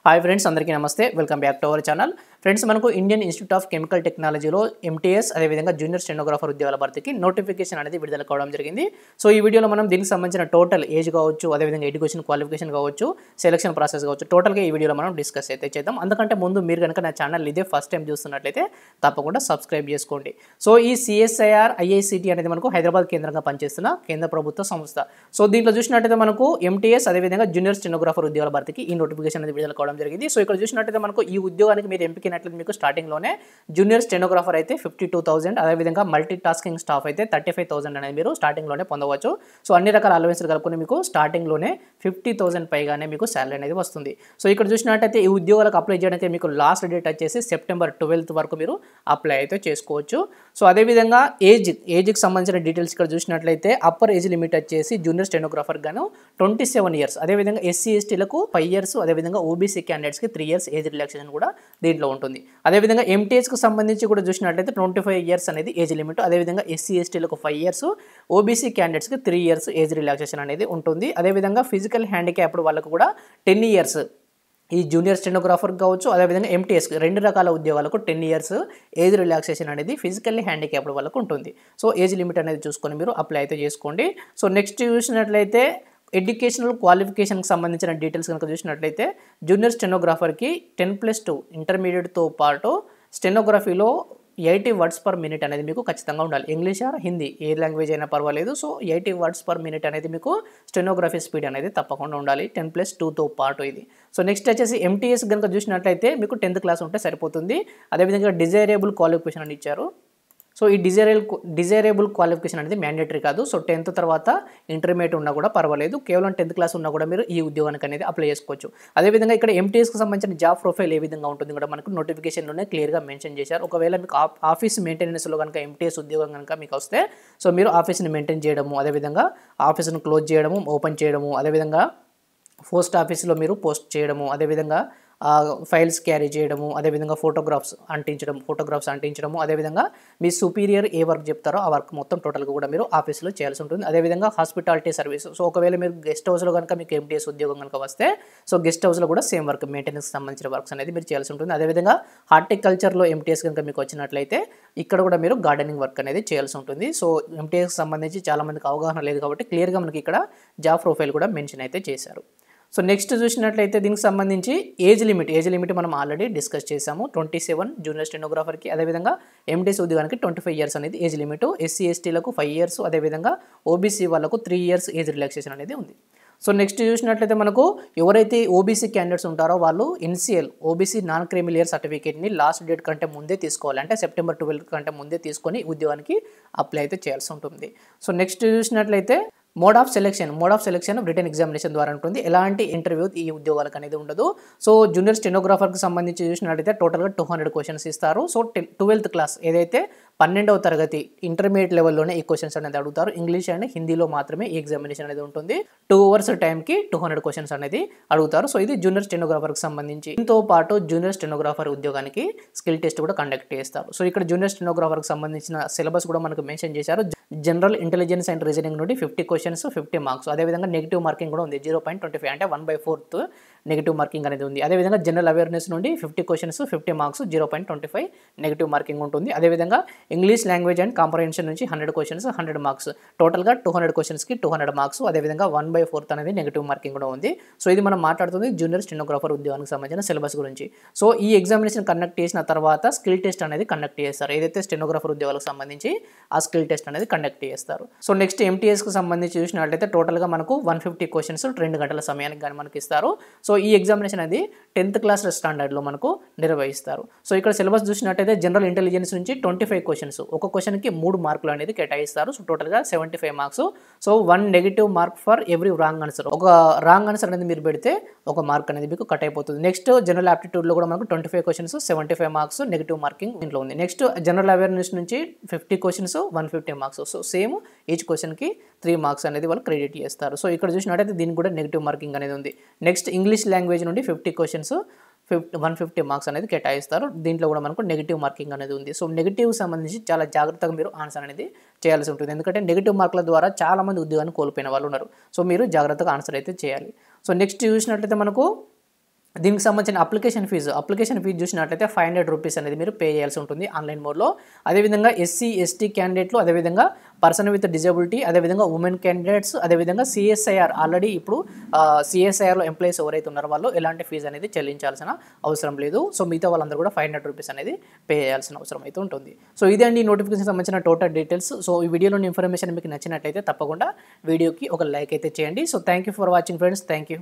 Hi friends, అందరికీ నమస్తే. Welcome back to our channel. Friends, మనకు ఇండియన్ ఇన్స్టిట్యూట్ ఆఫ్ కెమికల్ టెక్నాలజీలో ఎంటీఎస్ అదేవిధంగా జూనియర్ స్టెనోగ్రాఫర్ ఉద్యోగాల భర్తీకి నోటిఫికేషన్ అనేది విడుదల కావడం జరిగింది. సో ఈ వీడియోలో మనం దీనికి సంబంధించిన టోటల్ ఏజ్ కావచ్చు, అదేవిధంగా ఎడ్యుకేషన్ క్వాలిఫికేషన్ కావచ్చు, సెలక్షన్ ప్రాసెస్ కావచ్చు, టోటల్గా ఈ వీడియోలో మనం డిస్కస్ అయితే చేద్దాం. అందుకంటే ముందు మీరు కనుక నా ఛానల్ ఇదే ఫస్ట్ టైం చూస్తున్నట్లయితే తప్పకుండా సబ్స్క్రైబ్ చేసుకోండి. సో ఈ సిఎస్ఐఆర్ ఐఐసిటి అనేది మనకు హైదరాబాద్ కేంద్రంగా పనిచేస్తున్న కేంద్ర ప్రభుత్వ సంస్థ. సో దీంట్లో చూసినట్లయితే మనకు ఎంటీఎస్ అదేవిధంగా జూనియర్ స్టెనోగ్రాఫర్ ఉద్యోగాల భర్తీకి ఈ నోటిఫికేషన్ అనేది విడుదల కావడం జరిగింది. సో ఇక్కడ చూసినట్లయితే మనకు ఈ ఉద్యోగానికి మీరు ఎంపికైనట్లయితే మీకు స్టార్టింగ్లోనే జూనియర్ స్టెనోగ్రాఫర్ అయితే 52,000, అదేవిధంగా మల్టీ టాస్కింగ్ స్టాఫ్ అయితే 35,000 అనేది మీరు స్టార్టింగ్లోనే పొందవచ్చు. సో అన్ని రకాల అలవెన్స్లు కలుపుకొని మీకు స్టార్టింగ్లోనే 50,000 పైగానే మీకు శాలరీ అనేది వస్తుంది. సో ఇక్కడ చూసినట్లయితే ఈ ఉద్యోగాలకు అప్లై చేయడానికి మీకు లాస్ట్ డేట్ వచ్చేసి సెప్టెంబర్ 12 వరకు మీరు అప్లై అయితే చేసుకోవచ్చు. సో అదేవిధంగా ఏజ్కి సంబంధించిన డీటెయిల్స్ ఇక్కడ చూసినట్లయితే అప్పర్ ఏజ్ లిమిట్ వచ్చేసి జూనియర్ స్టెనోగ్రాఫర్ గాను 27 ఇయర్స్, అదేవిధంగా ఎస్సీ ఎస్టీలకు 5 ఇయర్స్, అదేవిధంగా ఓబీసీ క్యాండిడేట్స్కి 3 ఇయర్స్ ఏజ్ రిలాక్సేషన్ కూడా దీంట్లో ఉంటుంది. అదేవిధంగా ఎంటీఎస్కి సంబంధించి కూడా చూసినట్లయితే 25 ఇయర్స్ అనేది ఏజ్ లిమిట్, అదేవిధంగా ఎస్సీ ఎస్టీలకు 5 ఇయర్స్, ఓబీసీ క్యాండిడేట్స్కి 3 ఇయర్స్ ఏజ్ రిలాక్సేషన్ అనేది ఉంటుంది. అదేవిధంగా ఫిజికల్ హ్యాండిక్యాప్డ్ వాళ్ళకు కూడా 10 ఇయర్స్ ఈ జూనియర్ స్టెనోగ్రాఫర్ కావచ్చు, అదేవిధంగా ఎంటీఎస్కి 2 రకాల ఉద్యోగాలకు 10 ఇయర్స్ ఏజ్ రిలాక్సేషన్ అనేది ఫిజికల్లీ హ్యాండిక్యాప్డ్ వాళ్ళకు ఉంటుంది. సో ఏజ్ లిమిట్ అనేది చూసుకొని మీరు అప్లై అయితే చేసుకోండి. సో నెక్స్ట్ చూసినట్లయితే ఎడ్యుకేషనల్ క్వాలిఫికేషన్కి సంబంధించిన డీటెయిల్స్ కనుక చూసినట్లయితే జూనియర్ స్టెనోగ్రాఫర్కి 10+2 ఇంటర్మీడియట్తో పాటు స్టెనోగ్రఫీలో 80 వర్డ్స్ పర్ మినిట్ అనేది మీకు ఖచ్చితంగా ఉండాలి. English are Hindi A language అయినా పర్వాలేదు. సో 80 వర్డ్స్ పర్ మినిట్ అనేది మీకు స్టెనోగ్రఫీ స్పీడ్ అనేది తప్పకుండా ఉండాలి 10+2తో పాటు ఇది. సో నెక్స్ట్ వచ్చేసి ఎంటీఎస్ కనుక చూసినట్లయితే మీకు 10th క్లాస్ ఉంటే సరిపోతుంది. అదేవిధంగా డిజైరబుల్ క్వాలిఫికేషన్ అని ఇచ్చారు. సో ఈ డిజైరబుల్ క్వాలిఫికేషన్ అనేది మ్యాండేటరీ కాదు. సో 10th తర్వాత ఇంటర్మీడియట్ ఉన్నా కూడా పర్వాలేదు, కేవలం 10th క్లాస్ ఉన్నా కూడా మీరు ఈ ఉద్యోగానికి అనేది అప్లై చేసుకోవచ్చు. అదేవిధంగా ఇక్కడ ఎంటీఎస్కి సంబంధించిన జాబ్ ప్రొఫైల్ ఏ విధంగా ఉంటుంది కూడా మనకు నోటిఫికేషన్లోనే క్లియర్గా మెన్షన్ చేశారు. ఒకవేళ మీకు ఆఫీస్ మెయింటెనెన్స్లో కనుక ఎంటీఎస్ ఉద్యోగం కనుక మీకు వస్తే సో మీరు ఆఫీస్ని మెయింటైన్ చేయడము, అదేవిధంగా ఆఫీస్ను క్లోజ్ చేయడము, ఓపెన్ చేయడము, అదేవిధంగా పోస్ట్ ఆఫీస్లో మీరు పోస్ట్ చేయడము, అదేవిధంగా ఫైల్స్ క్యారీ చేయడము, అదేవిధంగా ఫోటోగ్రాఫ్స్ అంటించడము, అదేవిధంగా మీ సుపీరియర్ ఏ వర్క్ చెప్తారో ఆ వర్క్ మొత్తం టోటల్గా కూడా మీరు ఆఫీస్లో చేయాల్సి ఉంటుంది. అదేవిధంగా హాస్పిటాలిటీ సర్వీస్. సో ఒకవేళ మీరు గెస్ట్ హౌస్లో కనుక మీకు ఎంటీఎస్ ఉద్యోగం కనుక వస్తే సో గెస్ట్ హౌస్లో కూడా సేమ్ వర్క్ మెయింటెనెన్స్కి సంబంధించిన వర్క్స్ అనేది మీరు చేయాల్సి ఉంటుంది. అదేవిధంగా హార్టికల్చర్లో ఎంటీఎస్ కనుక మీకు వచ్చినట్లయితే ఇక్కడ కూడా మీరు గార్డెనింగ్ వర్క్ అనేది చేయాల్సి ఉంటుంది. సో ఎంటీఎస్కి సంబంధించి చాలామందికి అవగాహన లేదు కాబట్టి క్లియర్గా మనకి ఇక్కడ జాబ్ ప్రొఫైల్ కూడా మెన్షన్ అయితే చేశారు. సో నెక్స్ట్ చూసినట్లయితే దీనికి సంబంధించి ఏజ్ లిమిట్ మనం ఆల్రెడీ డిస్కస్ చేసాము. 27 జూనియర్ స్టెనోగ్రాఫర్కి, అదేవిధంగా ఎంటీఎస్ ఉద్యోగానికి 25 ఇయర్స్ అనేది ఏజ్ లిమిట్, ఎస్సీ ఎస్టీలకు 5 ఇయర్స్, అదేవిధంగా ఓబీసీ వాళ్ళకు 3 ఇయర్స్ ఏజ్ రిలాక్సేషన్ అనేది ఉంది. సో నెక్స్ట్ చూసినట్లయితే మనకు ఎవరైతే ఓబీసీ క్యాండిడేట్స్ ఉంటారో వాళ్ళు ఎన్సీఎల్ ఓబీసీ నాన్ క్రిమిలియర్ సర్టిఫికేట్ని లాస్ట్ డేట్ కంటే ముందే తీసుకోవాలి. అంటే సెప్టెంబర్ 12 కంటే ముందే తీసుకొని ఉద్యోగానికి అప్లై అయితే చేయాల్సి ఉంటుంది. సో నెక్స్ట్ చూసినట్లయితే mode of selection written examination ద్వారా ఉంటుంది. ఎలాంటి ఇంటర్వ్యూ ఈ ఉద్యోగాలకు అనేది ఉండదు. సో జూనియర్ స్టెనోగ్రాఫర్కి సంబంధించి చూసినట్లయితే టోటల్గా 200 క్వశ్చన్స్ ఇస్తారు. సో 12th క్లాస్ ఏదైతే 12వ తరగతి ఇంటర్మీడియట్ లెవెల్లోనే ఈ క్వశ్చన్స్ అనేది అడుగుతారు. ఇంగ్లీష్ అండ్ హిందీలో మాత్రమే ఈ ఎగ్జామినేషన్ అనేది ఉంటుంది. 2 hours టైంకి 200 క్వశ్చన్స్ అనేది అడుగుతారు. సో ఇది జూనియర్ స్టెనోగ్రాఫర్కి సంబంధించి. దీంతో పాటు జూనియర్ స్టెనోగ్రాఫర్ ఉద్యోగానికి స్కిల్ టెస్ట్ కూడా కండక్ట్ చేస్తారు. సో ఇక్కడ జూనియర్ స్టెనోగ్రాఫర్కి సంబంధించిన సిలబస్ కూడా మనకు మెన్షన్ చేశారు. జనరల్ ఇంటెలిజెన్స్ అండ్ రీజనింగ్ నుండి 50 క్వశ్చన్స్ 50 మార్క్స్, అదేవిధంగా నెగిటివ్ మార్కింగ్ కూడా ఉంది 0.25 అంటే 1/4 నెగిటివ్ మార్కింగ్ అనేది ఉంది. అదేవిధంగా జనరల్ అవేర్నెస్ నుండి 50 క్వశ్చన్స్ 50 మార్క్స్ 0.25 నెగిటివ్ మార్కింగ్ ఉంటుంది. అదేవిధంగా ఇంగ్లీష్ లాంగ్వేజ్ అండ్ కాంప్రహెన్షన్ నుంచి 100 క్వశ్చన్స్ 100 మార్క్స్, టోటల్గా 200 క్వశ్చన్స్కి 200 మార్క్స్, అదేవిధంగా 1/4 అనేది నెగిటివ్ మార్కింగ్ కూడా ఉంది. సో ఇది మనం మాట్లాడుతుంది జూనియర్ స్టెనోగ్రాఫర్ ఉద్యోగానికి సంబంధించిన సిలబస్ గురించి. సో ఈ ఎగ్జామినేషన్ కండక్ట్ చేసిన తర్వాత స్కిల్ టెస్ట్ అనేది కండక్ట్ చేస్తారు. ఏదైతే స్టెనోగ్రాఫర్ ఉద్యోగాలకు సంబంధించి ఆ స్కిల్ టెస్ట్ అనేది కండక్ట్ చేస్తారు. సో నెక్స్ట్ ఎంటీఎస్కి సంబంధించి చూసినట్లయితే టోటల్గా మనకు 150 క్వశ్చన్స్ 2 గంటల సమయానికి కానీ మనకి ఇస్తారు. సో ఈ ఎగ్జామినేషన్ అనేది 10th క్లాస్ స్టాండర్డ్లో మనకు నిర్వహిస్తారు. సో ఇక్కడ సిలబస్ చూసినట్టయితే జనరల్ ఇంటెలిజెన్స్ నుంచి 25 క్వశ్చన్స్, ఒక క్వశ్చన్కి 3 మార్కులు అనేది కేటాయిస్తారు. సో టోటల్గా 75 marks. So 1 negative mark for every wrong answer. ఒక రాంగ్ ఆన్సర్ అనేది మీరు పెడితే ఒక మార్క్ అనేది మీకు కట్ అయిపోతుంది. నెక్స్ట్ జనరల్ ఆప్టిట్యూడ్లో కూడా మనకు 25 క్వశ్చన్స్ 75 మార్క్స్ నెగిటివ్ మార్కింగ్ దీంట్లో ఉంది. నెక్స్ట్ జనరల్ అవేర్నెస్ నుంచి 50 questions 150 marks. So same each క్వశ్చన్కి 3 మార్క్స్ అనేది వాళ్ళు క్రెడిట్ చేస్తారు. సో ఇక్కడ చూసినట్టయితే దీనికి కూడా నెగిటివ్ మార్కింగ్ అనేది ఉంది. నెక్స్ట్ ఇంగ్లీష్ లాంగ్వేజ్ నుండి 50 క్వశ్చన్స్ 150 మార్క్స్ అనేది కేటాయిస్తారు. దీంట్లో కూడా మనకు నెగిటివ్ మార్కింగ్ అనేది ఉంది. సో నెగిటివ్ సంబంధించి చాలా జాగ్రత్తగా మీరు ఆన్సర్ అనేది చేయాల్సి ఉంటుంది. ఎందుకంటే నెగిటివ్ మార్కుల ద్వారా చాలామంది ఉద్యోగాన్ని కోల్పోయిన వాళ్ళు ఉన్నారు. సో మీరు జాగ్రత్తగా ఆన్సర్ అయితే చేయాలి. సో నెక్స్ట్ చూసినట్లయితే మనకు దీనికి సంబంధించిన అప్లికేషన్ ఫీజు చూసినట్లయితే 500 రూపీస్ అనేది మీరు పే చేయాల్సి ఉంటుంది ఆన్లైన్ మోడ్లో. అదేవిధంగా ఎస్సీ ఎస్టీ క్యాండిడేట్లు, అదేవిధంగా పర్సన్ విత్ డిజబిలిటీ, అదేవిధంగా ఉమెన్ క్యాండిడేట్స్, అదేవిధంగా సిఎస్ఐఆర్ ఆల్రెడీ ఇప్పుడు సిఎస్ఐఆర్లో ఎంప్లాయీస్ ఎవరైతే ఉన్నారో వాళ్ళు ఎలాంటి ఫీజు అనేది చెల్లించాల్సిన అవసరం లేదు. సో మిగతా వాళ్ళందరూ కూడా 500 రూపీస్ అనేది పే చేయాల్సిన అవసరం అయితే ఉంటుంది. సో ఇదే అండి నోటిఫికేషన్ సంబంధించిన టోటల్ డీటెయిల్స్. సో ఈ వీడియోలోని ఇన్ఫర్మేషన్ మీకు నచ్చినట్లయితే తప్పకుండా వీడియోకి ఒక లైక్ అయితే చేయండి. So thank you for watching friends. Thank you.